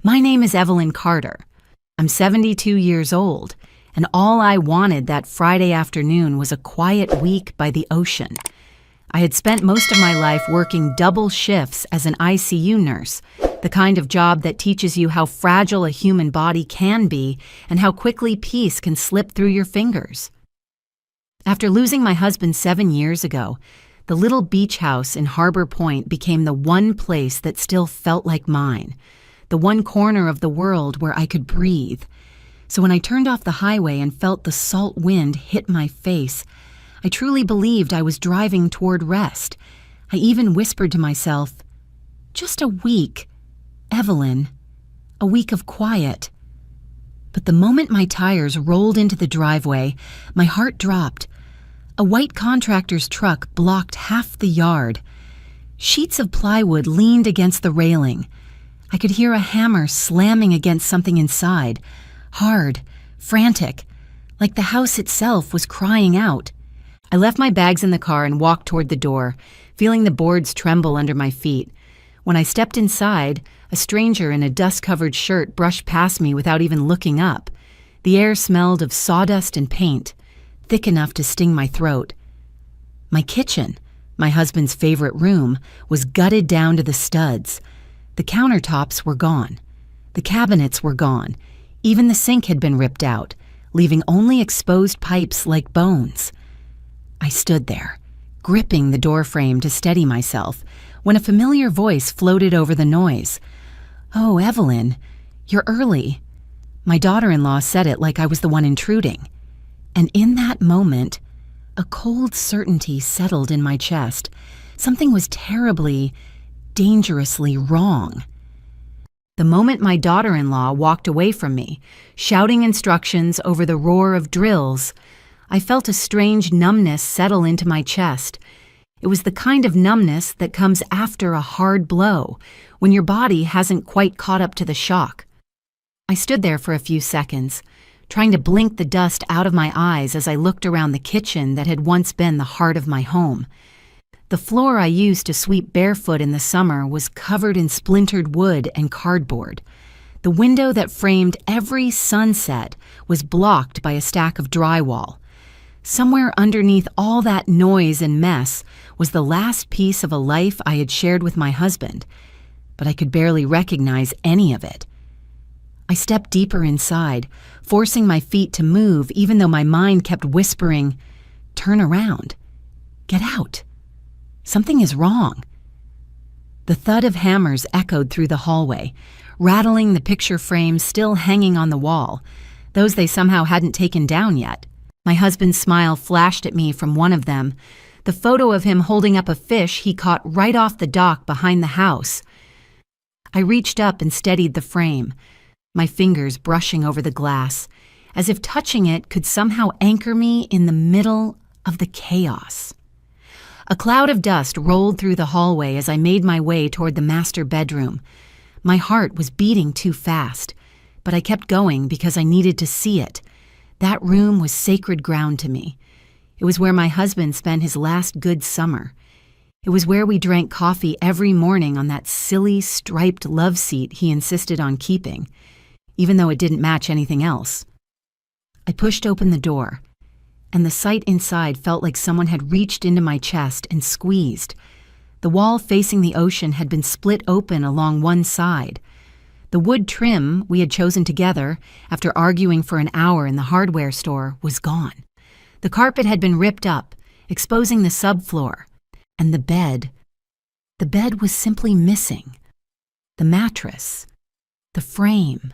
My name is Evelyn Carter. I'm 72 years old, and all I wanted that Friday afternoon was a quiet week by the ocean. I had spent most of my life working double shifts as an ICU nurse, the kind of job that teaches you how fragile a human body can be and how quickly peace can slip through your fingers. After losing my husband 7 years ago, the little beach house in Harbor Point became the one place that still felt like mine, the one corner of the world where I could breathe. So when I turned off the highway and felt the salt wind hit my face, I truly believed I was driving toward rest. I even whispered to myself, "Just a week, Evelyn, a week of quiet." But the moment my tires rolled into the driveway, my heart dropped. A white contractor's truck blocked half the yard. Sheets of plywood leaned against the railing. I could hear a hammer slamming against something inside, hard, frantic, like the house itself was crying out. I left my bags in the car and walked toward the door, feeling the boards tremble under my feet. When I stepped inside, a stranger in a dust-covered shirt brushed past me without even looking up. The air smelled of sawdust and paint, thick enough to sting my throat. My kitchen, my husband's favorite room, was gutted down to the studs. The countertops were gone. The cabinets were gone. Even the sink had been ripped out, leaving only exposed pipes like bones. I stood there, gripping the doorframe to steady myself, when a familiar voice floated over the noise. "Oh, Evelyn, you're early." My daughter-in-law said it like I was the one intruding. And in that moment, a cold certainty settled in my chest. Something was terribly, dangerously wrong. The moment my daughter-in-law walked away from me, shouting instructions over the roar of drills, I felt a strange numbness settle into my chest. It was the kind of numbness that comes after a hard blow, when your body hasn't quite caught up to the shock. I stood there for a few seconds, trying to blink the dust out of my eyes as I looked around the kitchen that had once been the heart of my home. The floor I used to sweep barefoot in the summer was covered in splintered wood and cardboard. The window that framed every sunset was blocked by a stack of drywall. Somewhere underneath all that noise and mess was the last piece of a life I had shared with my husband, but I could barely recognize any of it. I stepped deeper inside, forcing my feet to move even though my mind kept whispering, "Turn around. Get out. Something is wrong." The thud of hammers echoed through the hallway, rattling the picture frames still hanging on the wall, those they somehow hadn't taken down yet. My husband's smile flashed at me from one of them, the photo of him holding up a fish he caught right off the dock behind the house. I reached up and steadied the frame, my fingers brushing over the glass, as if touching it could somehow anchor me in the middle of the chaos. A cloud of dust rolled through the hallway as I made my way toward the master bedroom. My heart was beating too fast, but I kept going because I needed to see it. That room was sacred ground to me. It was where my husband spent his last good summer. It was where we drank coffee every morning on that silly striped love seat he insisted on keeping, even though it didn't match anything else. I pushed open the door, and the sight inside felt like someone had reached into my chest and squeezed. The wall facing the ocean had been split open along one side. The wood trim we had chosen together, after arguing for an hour in the hardware store, was gone. The carpet had been ripped up, exposing the subfloor. And the bed was simply missing. The mattress, the frame,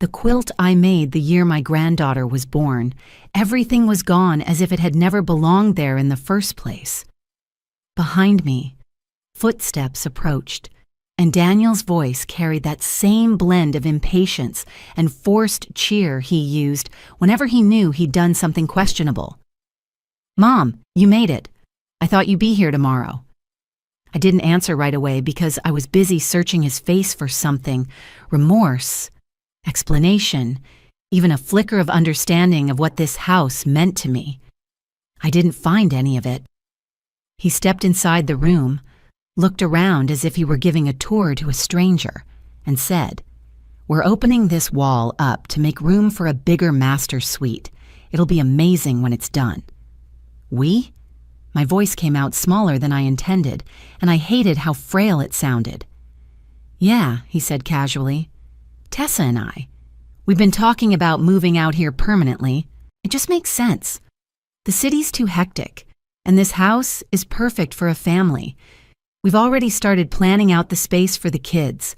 the quilt I made the year my granddaughter was born, everything was gone as if it had never belonged there in the first place. Behind me, footsteps approached, and Daniel's voice carried that same blend of impatience and forced cheer he used whenever he knew he'd done something questionable. "Mom, you made it. I thought you'd be here tomorrow." I didn't answer right away because I was busy searching his face for something, remorse, explanation, even a flicker of understanding of what this house meant to me. I didn't find any of it. He stepped inside the room, looked around as if he were giving a tour to a stranger, and said, We're opening this wall up to make room for a bigger master suite. It'll be amazing when it's done." "We?" My voice came out smaller than I intended, and I hated how frail it sounded. "Yeah," he said casually. "Tessa and I. We've been talking about moving out here permanently. It just makes sense. The city's too hectic, and this house is perfect for a family. We've already started planning out the space for the kids,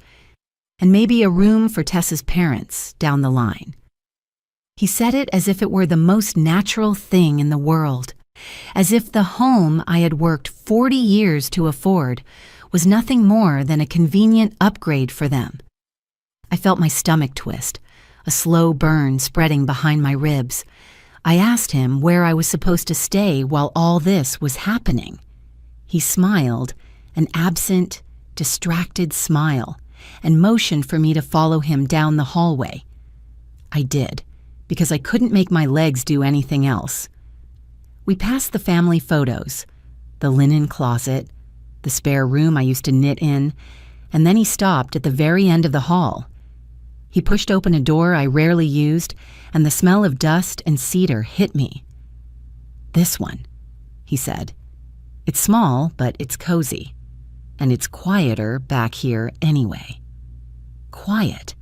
and maybe a room for Tessa's parents down the line." He said it as if it were the most natural thing in the world, as if the home I had worked 40 years to afford was nothing more than a convenient upgrade for them. I felt my stomach twist, a slow burn spreading behind my ribs. I asked him where I was supposed to stay while all this was happening. He smiled, an absent, distracted smile, and motioned for me to follow him down the hallway. I did, because I couldn't make my legs do anything else. We passed the family photos, the linen closet, the spare room I used to knit in, and then he stopped at the very end of the hall. He pushed open a door I rarely used, and the smell of dust and cedar hit me. "This one," he said. "It's small, but it's cozy. And it's quieter back here anyway." Quiet.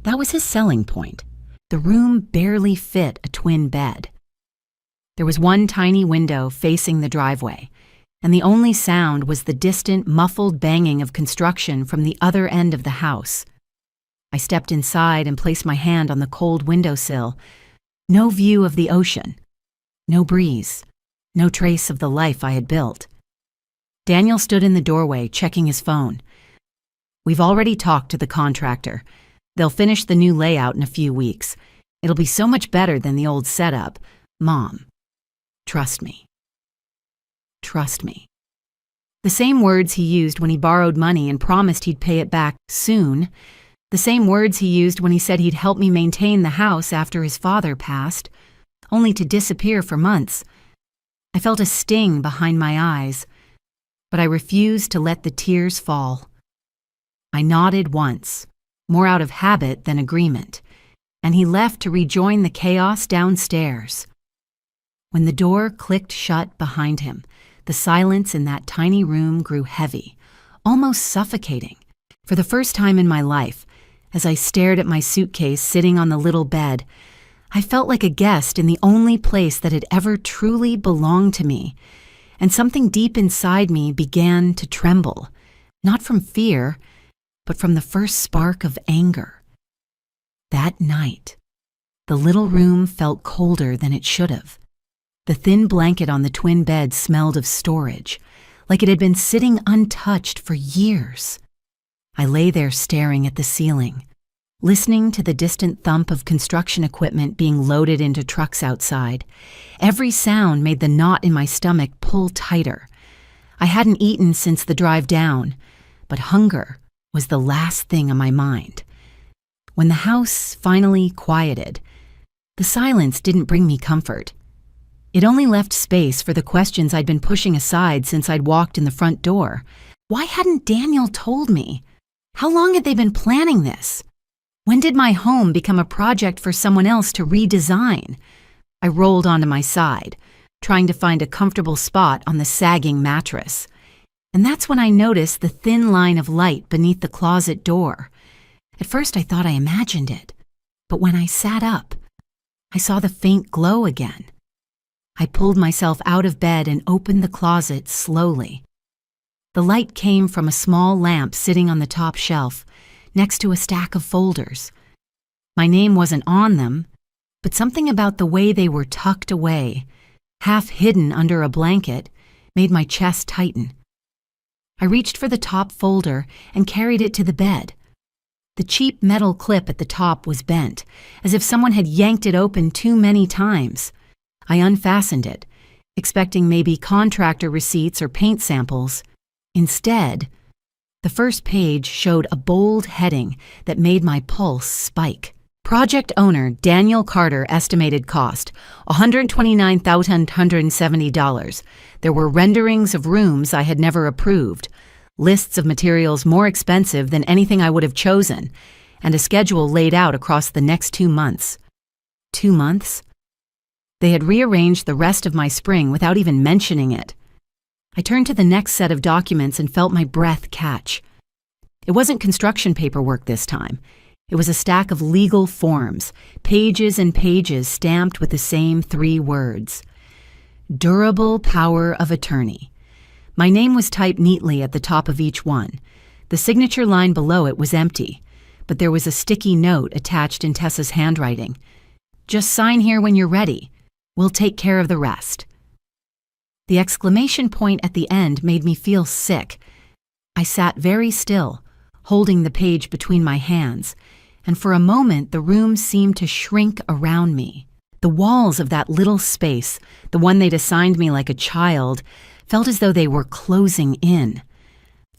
That was his selling point. The room barely fit a twin bed. There was one tiny window facing the driveway, and the only sound was the distant, muffled banging of construction from the other end of the house. I stepped inside and placed my hand on the cold windowsill. No view of the ocean. No breeze. No trace of the life I had built. Daniel stood in the doorway, checking his phone. "We've already talked to the contractor. They'll finish the new layout in a few weeks. It'll be so much better than the old setup. Mom, trust me." Trust me. The same words he used when he borrowed money and promised he'd pay it back soon. The same words he used when he said he'd help me maintain the house after his father passed, only to disappear for months. I felt a sting behind my eyes, but I refused to let the tears fall. I nodded once, more out of habit than agreement, and he left to rejoin the chaos downstairs. When the door clicked shut behind him, the silence in that tiny room grew heavy, almost suffocating. For the first time in my life, as I stared at my suitcase sitting on the little bed, I felt like a guest in the only place that had ever truly belonged to me, and something deep inside me began to tremble, not from fear, but from the first spark of anger. That night, the little room felt colder than it should have. The thin blanket on the twin bed smelled of storage, like it had been sitting untouched for years. I lay there staring at the ceiling, listening to the distant thump of construction equipment being loaded into trucks outside. Every sound made the knot in my stomach pull tighter. I hadn't eaten since the drive down, but hunger was the last thing on my mind. When the house finally quieted, the silence didn't bring me comfort. It only left space for the questions I'd been pushing aside since I'd walked in the front door. Why hadn't Daniel told me? How long had they been planning this? When did my home become a project for someone else to redesign? I rolled onto my side, trying to find a comfortable spot on the sagging mattress. And that's when I noticed the thin line of light beneath the closet door. At first I thought I imagined it, but when I sat up, I saw the faint glow again. I pulled myself out of bed and opened the closet slowly. The light came from a small lamp sitting on the top shelf, next to a stack of folders. My name wasn't on them, but something about the way they were tucked away, half hidden under a blanket, made my chest tighten. I reached for the top folder and carried it to the bed. The cheap metal clip at the top was bent, as if someone had yanked it open too many times. I unfastened it, expecting maybe contractor receipts or paint samples. Instead, the first page showed a bold heading that made my pulse spike. Project owner Daniel Carter estimated cost $129,170. There were renderings of rooms I had never approved, lists of materials more expensive than anything I would have chosen, and a schedule laid out across the next 2 months. 2 months? They had rearranged the rest of my spring without even mentioning it. I turned to the next set of documents and felt my breath catch. It wasn't construction paperwork this time. It was a stack of legal forms, pages and pages stamped with the same 3 words. Durable power of attorney. My name was typed neatly at the top of each one. The signature line below it was empty, but there was a sticky note attached in Tessa's handwriting. Just sign here when you're ready. We'll take care of the rest. The exclamation point at the end made me feel sick. I sat very still, holding the page between my hands, and for a moment the room seemed to shrink around me. The walls of that little space, the one they'd assigned me like a child, felt as though they were closing in.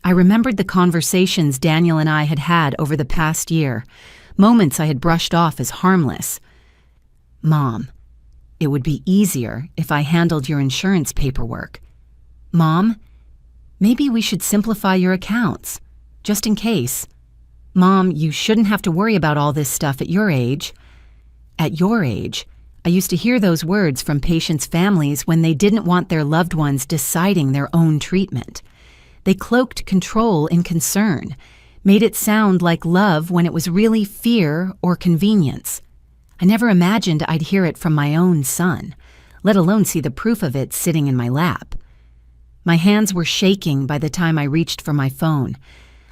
I remembered the conversations Daniel and I had had over the past year, moments I had brushed off as harmless. Mom, it would be easier if I handled your insurance paperwork. Mom, maybe we should simplify your accounts, just in case. Mom, you shouldn't have to worry about all this stuff at your age. At your age, I used to hear those words from patients' families when they didn't want their loved ones deciding their own treatment. They cloaked control in concern, made it sound like love when it was really fear or convenience. I never imagined I'd hear it from my own son, let alone see the proof of it sitting in my lap. My hands were shaking by the time I reached for my phone.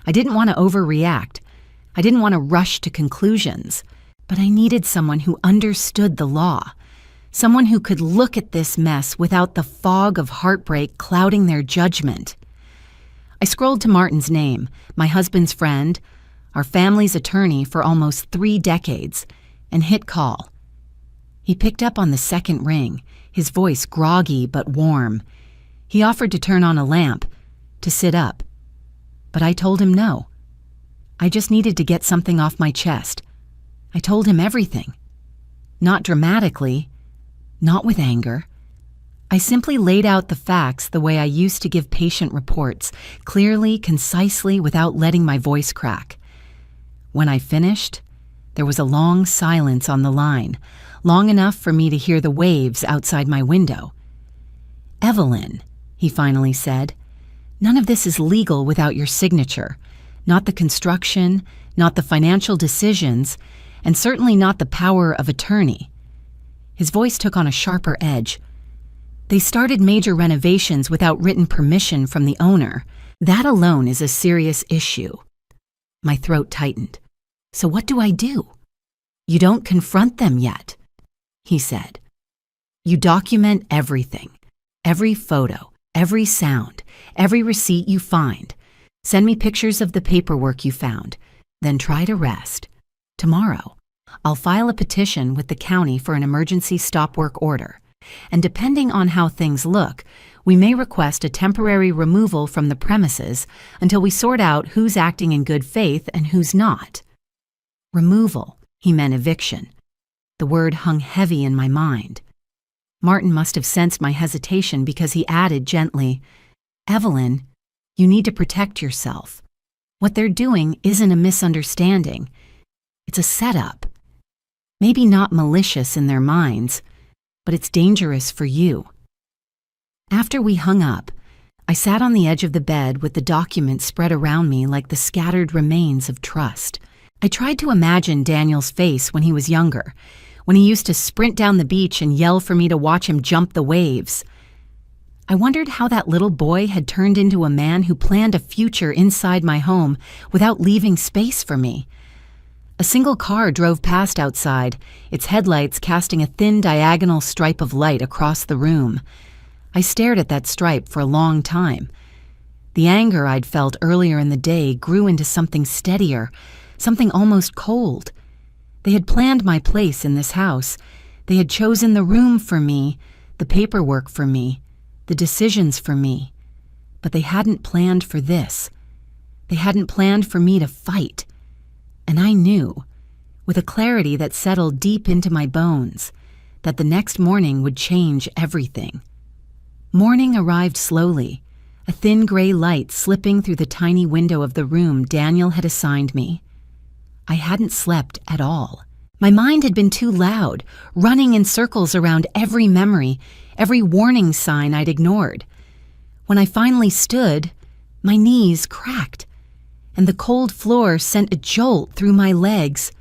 I didn't want to overreact. I didn't want to rush to conclusions. But I needed someone who understood the law, someone who could look at this mess without the fog of heartbreak clouding their judgment. I scrolled to Martin's name, my husband's friend, our family's attorney for almost 3 decades, and hit call. He picked up on the second ring, his voice groggy but warm. He offered to turn on a lamp, to sit up. But I told him no. I just needed to get something off my chest. I told him everything. Not dramatically, not with anger. I simply laid out the facts the way I used to give patient reports, clearly, concisely, without letting my voice crack. When I finished, there was a long silence on the line, long enough for me to hear the waves outside my window. Evelyn, he finally said, none of this is legal without your signature. Not the construction, not the financial decisions, and certainly not the power of attorney. His voice took on a sharper edge. They started major renovations without written permission from the owner. That alone is a serious issue. My throat tightened. So what do I do? You don't confront them yet, he said. You document everything, every photo, every sound, every receipt you find. Send me pictures of the paperwork you found, then try to rest. Tomorrow, I'll file a petition with the county for an emergency stop work order, and depending on how things look, we may request a temporary removal from the premises until we sort out who's acting in good faith and who's not. Removal, he meant eviction. The word hung heavy in my mind. Martin must have sensed my hesitation because he added gently, Evelyn, you need to protect yourself. What they're doing isn't a misunderstanding. It's a setup. Maybe not malicious in their minds, but it's dangerous for you. After we hung up, I sat on the edge of the bed with the document spread around me like the scattered remains of trust. I tried to imagine Daniel's face when he was younger, when he used to sprint down the beach and yell for me to watch him jump the waves. I wondered how that little boy had turned into a man who planned a future inside my home without leaving space for me. A single car drove past outside, its headlights casting a thin diagonal stripe of light across the room. I stared at that stripe for a long time. The anger I'd felt earlier in the day grew into something steadier, something almost cold. They had planned my place in this house. They had chosen the room for me, the paperwork for me, the decisions for me. But they hadn't planned for this. They hadn't planned for me to fight. And I knew, with a clarity that settled deep into my bones, that the next morning would change everything. Morning arrived slowly, a thin gray light slipping through the tiny window of the room Daniel had assigned me. I hadn't slept at all. My mind had been too loud, running in circles around every memory, every warning sign I'd ignored. When I finally stood, my knees cracked, and the cold floor sent a jolt through my legs.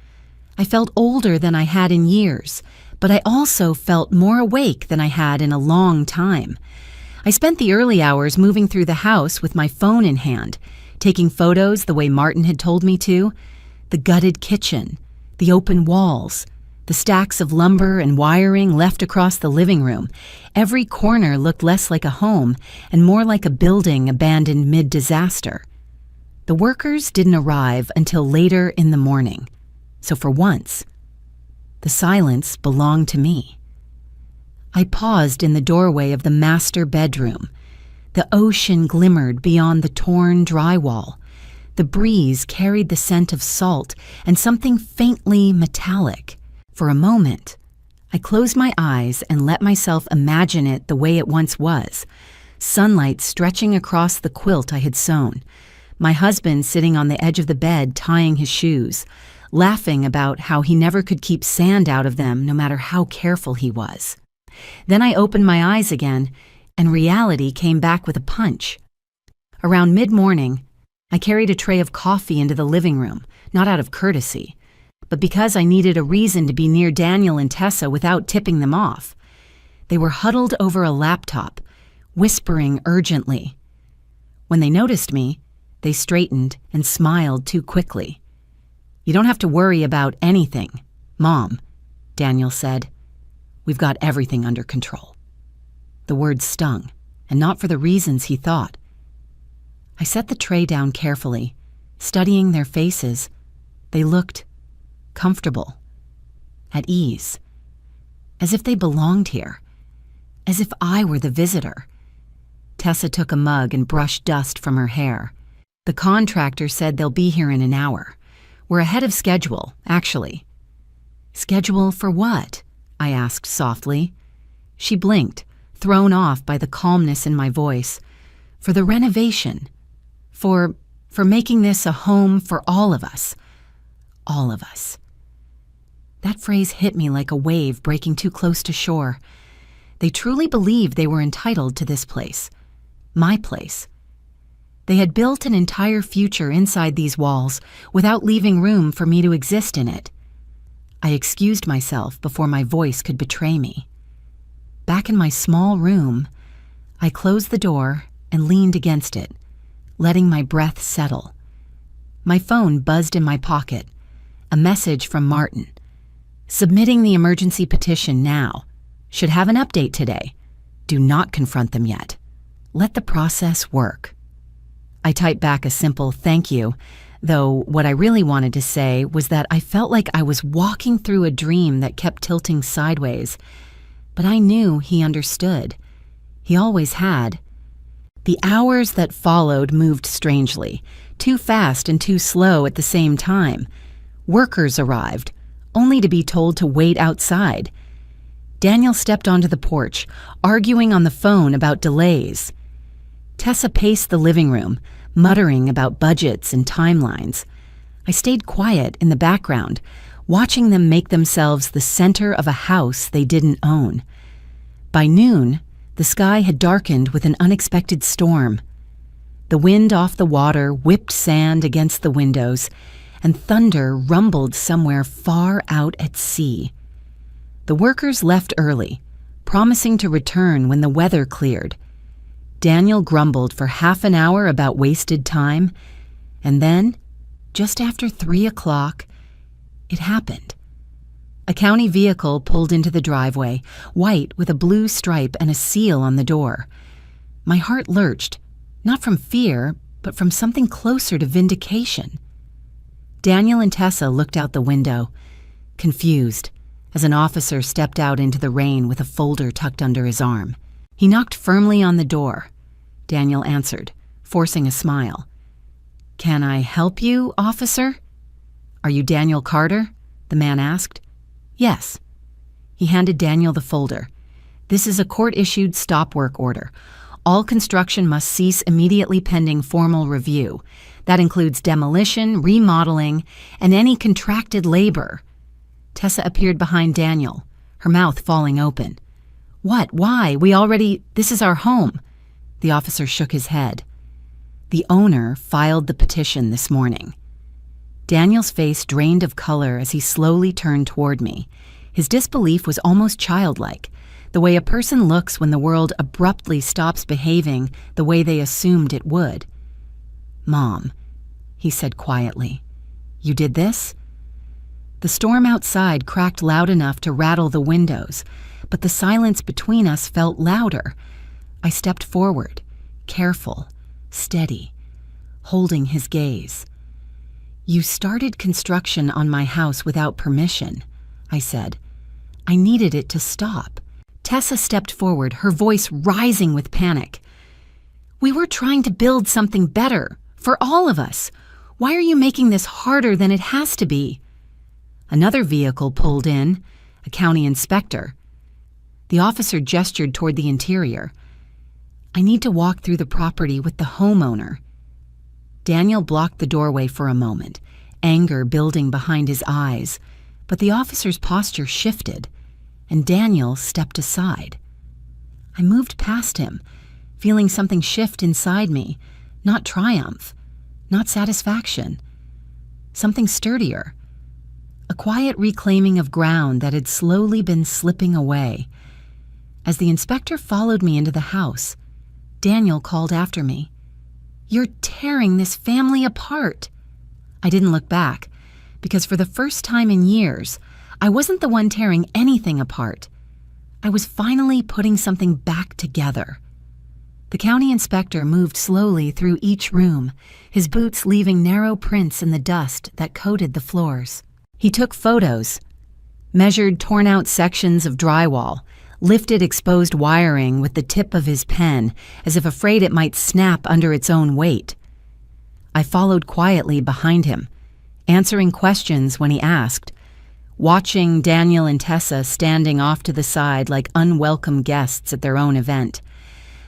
I felt older than I had in years, but I also felt more awake than I had in a long time. I spent the early hours moving through the house with my phone in hand, taking photos the way Martin had told me to. The gutted kitchen, the open walls, the stacks of lumber and wiring left across the living room. Every corner looked less like a home and more like a building abandoned mid-disaster. The workers didn't arrive until later in the morning, so for once, the silence belonged to me. I paused in the doorway of the master bedroom. The ocean glimmered beyond the torn drywall. The breeze carried the scent of salt and something faintly metallic. For a moment, I closed my eyes and let myself imagine it the way it once was. Sunlight stretching across the quilt I had sewn. My husband sitting on the edge of the bed tying his shoes, laughing about how he never could keep sand out of them no matter how careful he was. Then I opened my eyes again, and reality came back with a punch. Around mid-morning, I carried a tray of coffee into the living room, not out of courtesy, but because I needed a reason to be near Daniel and Tessa without tipping them off. They were huddled over a laptop, whispering urgently. When they noticed me, they straightened and smiled too quickly. "You don't have to worry about anything, Mom," Daniel said. "We've got everything under control." The words stung, and not for the reasons he thought. I set the tray down carefully, studying their faces. They looked comfortable, at ease, as if they belonged here, as if I were the visitor. Tessa took a mug and brushed dust from her hair. "The contractor said they'll be here in an hour. We're ahead of schedule, actually." "Schedule for what?" I asked softly. She blinked, thrown off by the calmness in my voice. "For the renovation. For making this a home for all of us. All of us." That phrase hit me like a wave breaking too close to shore. They truly believed they were entitled to this place. My place. They had built an entire future inside these walls without leaving room for me to exist in it. I excused myself before my voice could betray me. Back in my small room, I closed the door and leaned against it, letting my breath settle. My phone buzzed in my pocket, a message from Martin. "Submitting the emergency petition now. Should have an update today. Do not confront them yet. Let the process work." I typed back a simple thank you, though what I really wanted to say was that I felt like I was walking through a dream that kept tilting sideways. But I knew he understood. He always had. The hours that followed moved strangely, too fast and too slow at the same time. Workers arrived, only to be told to wait outside. Daniel stepped onto the porch, arguing on the phone about delays. Tessa paced the living room, muttering about budgets and timelines. I stayed quiet in the background, watching them make themselves the center of a house they didn't own. By noon, the sky had darkened with an unexpected storm. The wind off the water whipped sand against the windows, and thunder rumbled somewhere far out at sea. The workers left early, promising to return when the weather cleared. Daniel grumbled for half an hour about wasted time, and then, just after 3 o'clock, it happened. A county vehicle pulled into the driveway, white with a blue stripe and a seal on the door. My heart lurched, not from fear, but from something closer to vindication. Daniel and Tessa looked out the window, confused, as an officer stepped out into the rain with a folder tucked under his arm. He knocked firmly on the door. Daniel answered, forcing a smile. "Can I help you, officer?" "Are you Daniel Carter?" the man asked. "Yes." He handed Daniel the folder. "This is a court-issued stop work order. All construction must cease immediately pending formal review. That includes demolition, remodeling, and any contracted labor. Tessa appeared behind Daniel, her mouth falling open. What? Why? This is our home. The officer shook his head. The owner filed the petition this morning. Daniel's face drained of color as he slowly turned toward me. His disbelief was almost childlike, the way a person looks when the world abruptly stops behaving the way they assumed it would. "Mom," he said quietly, "you did this?" The storm outside cracked loud enough to rattle the windows, but the silence between us felt louder. I stepped forward, careful, steady, holding his gaze. "You started construction on my house without permission," I said. "I needed it to stop." Tessa stepped forward, her voice rising with panic. "We were trying to build something better, for all of us. Why are you making this harder than it has to be?" Another vehicle pulled in, a county inspector. The officer gestured toward the interior. "I need to walk through the property with the homeowner." Daniel blocked the doorway for a moment, anger building behind his eyes, but the officer's posture shifted, and Daniel stepped aside. I moved past him, feeling something shift inside me, not triumph, not satisfaction, something sturdier, a quiet reclaiming of ground that had slowly been slipping away. As the inspector followed me into the house, Daniel called after me, "You're tearing this family apart." I didn't look back, because for the first time in years, I wasn't the one tearing anything apart. I was finally putting something back together. The county inspector moved slowly through each room, his boots leaving narrow prints in the dust that coated the floors. He took photos, measured torn-out sections of drywall, lifted exposed wiring with the tip of his pen as if afraid it might snap under its own weight. I followed quietly behind him, answering questions when he asked, watching Daniel and Tessa standing off to the side like unwelcome guests at their own event.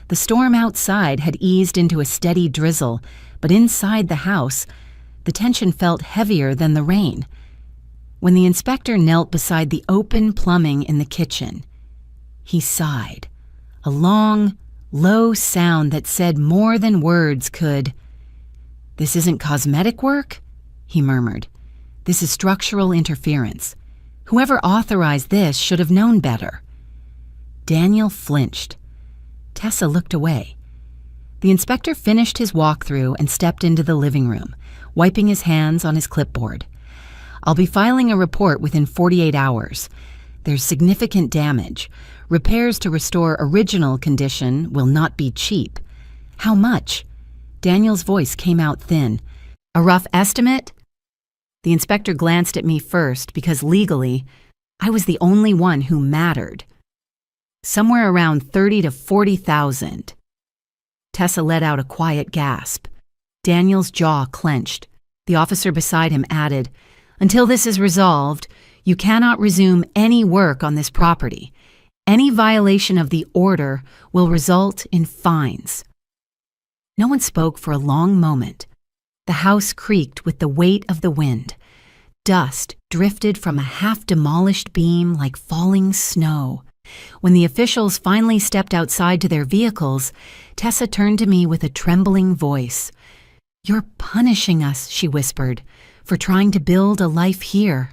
The storm outside had eased into a steady drizzle, but inside the house, the tension felt heavier than the rain. When the inspector knelt beside the open plumbing in the kitchen, he sighed, a long, low sound that said more than words could. "This isn't cosmetic work," he murmured. "This is structural interference. Whoever authorized this should have known better." Daniel flinched. Tessa looked away. The inspector finished his walkthrough and stepped into the living room, wiping his hands on his clipboard. "I'll be filing a report within 48 hours. There's significant damage. Repairs to restore original condition will not be cheap." "How much?" Daniel's voice came out thin. "A rough estimate?" The inspector glanced at me first because legally, I was the only one who mattered. "Somewhere around 30 to 40,000. Tessa let out a quiet gasp. Daniel's jaw clenched. The officer beside him added, "Until this is resolved, you cannot resume any work on this property. Any violation of the order will result in fines." No one spoke for a long moment. The house creaked with the weight of the wind. Dust drifted from a half-demolished beam like falling snow. When the officials finally stepped outside to their vehicles, Tessa turned to me with a trembling voice. "You're punishing us," she whispered, "for trying to build a life here."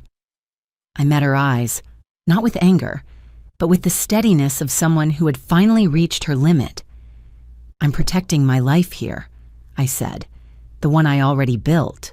I met her eyes, not with anger, but with the steadiness of someone who had finally reached her limit. "I'm protecting my life here," I said, "the one I already built."